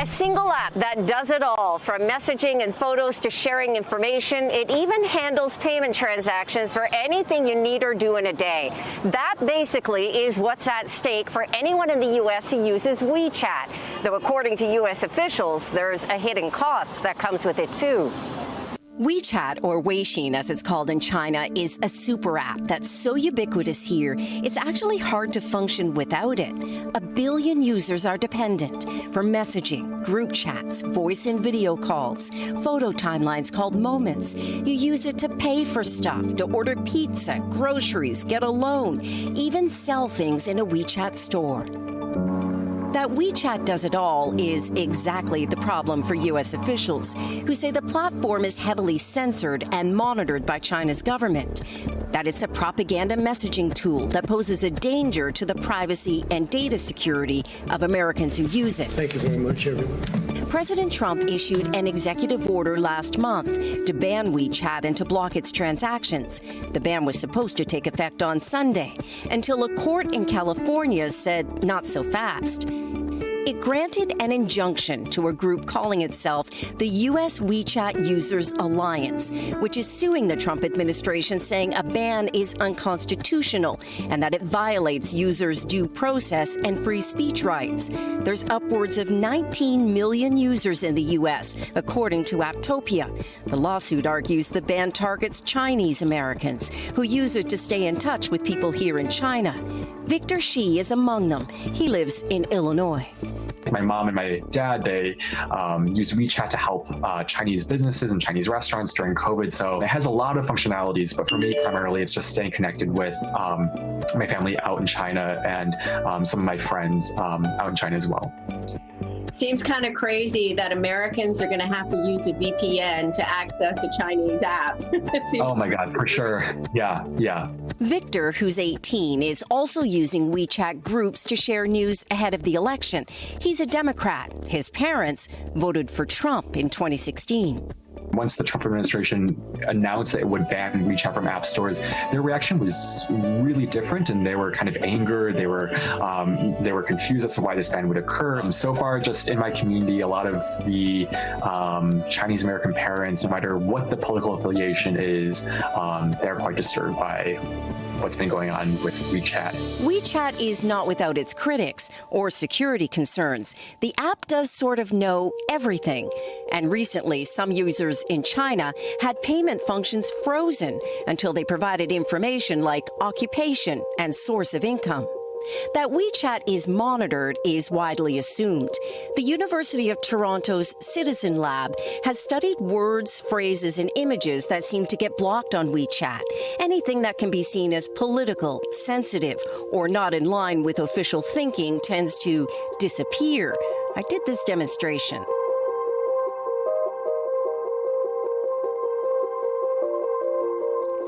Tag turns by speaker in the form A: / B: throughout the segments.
A: A single app that does it all, from messaging and photos to sharing information. It even handles payment transactions for anything you need or do in a day. That basically is what's at stake for anyone in the U.S. who uses WeChat. Though according to U.S. officials, there's a hidden cost that comes with it, too.
B: WeChat, or Weixin as it's called in China, is a super app that's so ubiquitous here, it's actually hard to function without it. 1 billion users are dependent for messaging, group chats, voice and video calls, photo timelines called Moments. You use it to pay for stuff, to order pizza, groceries, get a loan, even sell things in a WeChat store. That WeChat does it all is exactly the problem for U.S. officials, who say the platform is heavily censored and monitored by China's government, that it's a propaganda messaging tool that poses a danger to the privacy and data security of Americans who use it.
C: Thank you very much, everyone.
B: President Trump issued an executive order last month to ban WeChat and to block its transactions. The ban was supposed to take effect on Sunday, until a court in California said not so fast. It granted an injunction to a group calling itself the U.S. WeChat Users Alliance, which is suing the Trump administration, saying a ban is unconstitutional and that it violates users' due process and free speech rights. There's upwards of 19 million users in the U.S., according to Apptopia. The lawsuit argues the ban targets Chinese Americans who use it to stay in touch with people here in China. Victor Shi is among them. He lives in Illinois.
D: My mom and my dad, they use WeChat to help Chinese businesses and Chinese restaurants during COVID. So it has a lot of functionalities, but for me, primarily, it's just staying connected with my family out in China and some of my friends out in China as well.
E: Seems kind of crazy that Americans are going to have to use a VPN to access a Chinese app.
D: Oh my God, for sure. Yeah.
B: Victor, who's 18, is also using WeChat groups to share news ahead of the election. He's a Democrat. His parents voted for Trump in 2016.
D: Once the Trump administration announced that it would ban WeChat from app stores, their reaction was really different, and they were kind of angered. They were confused as to why this ban would occur. So far, just in my community, a lot of the Chinese American parents, no matter what the political affiliation is, they're quite disturbed by what's been going on with WeChat.
B: WeChat is not without its critics or security concerns. The app does sort of know everything. And recently, some users in China had payment functions frozen until they provided information like occupation and source of income. That WeChat is monitored is widely assumed. The University of Toronto's Citizen Lab has studied words, phrases, and images that seem to get blocked on WeChat. Anything that can be seen as political, sensitive, or not in line with official thinking tends to disappear. I did this demonstration.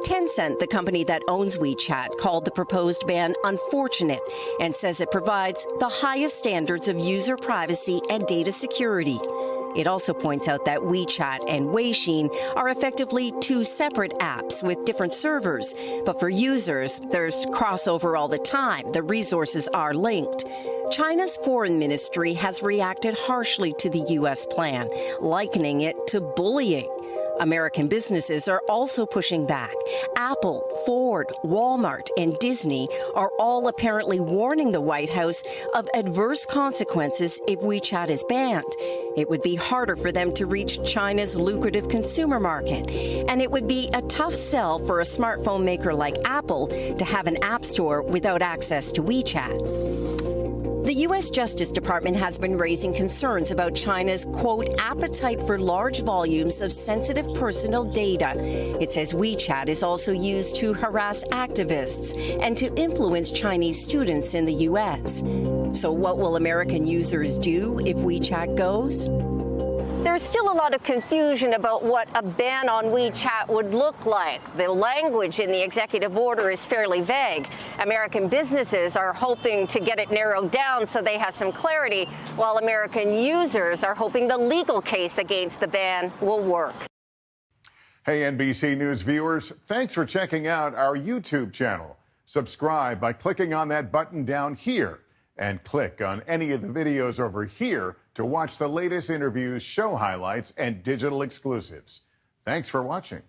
B: Tencent, the company that owns WeChat, called the proposed ban unfortunate and says it provides the highest standards of user privacy and data security. It also points out that WeChat and Weixin are effectively two separate apps with different servers. But for users, there's crossover all the time. The resources are linked. China's foreign ministry has reacted harshly to the U.S. plan, likening it to bullying. American businesses are also pushing back. Apple, Ford, Walmart, and Disney are all apparently warning the White House of adverse consequences if WeChat is banned. It would be harder for them to reach China's lucrative consumer market, and it would be a tough sell for a smartphone maker like Apple to have an app store without access to WeChat. The U.S. Justice Department has been raising concerns about China's, quote, appetite for large volumes of sensitive personal data. It says WeChat is also used to harass activists and to influence Chinese students in the U.S. So what will American users do if WeChat goes?
A: There's still a lot of confusion about what a ban on WeChat would look like. The language in the executive order is fairly vague. American businesses are hoping to get it narrowed down so they have some clarity, while American users are hoping the legal case against the ban will work.
F: Hey, NBC News viewers, thanks for checking out our YouTube channel. Subscribe by clicking on that button down here. And click on any of the videos over here to watch the latest interviews, show highlights, and digital exclusives. Thanks for watching.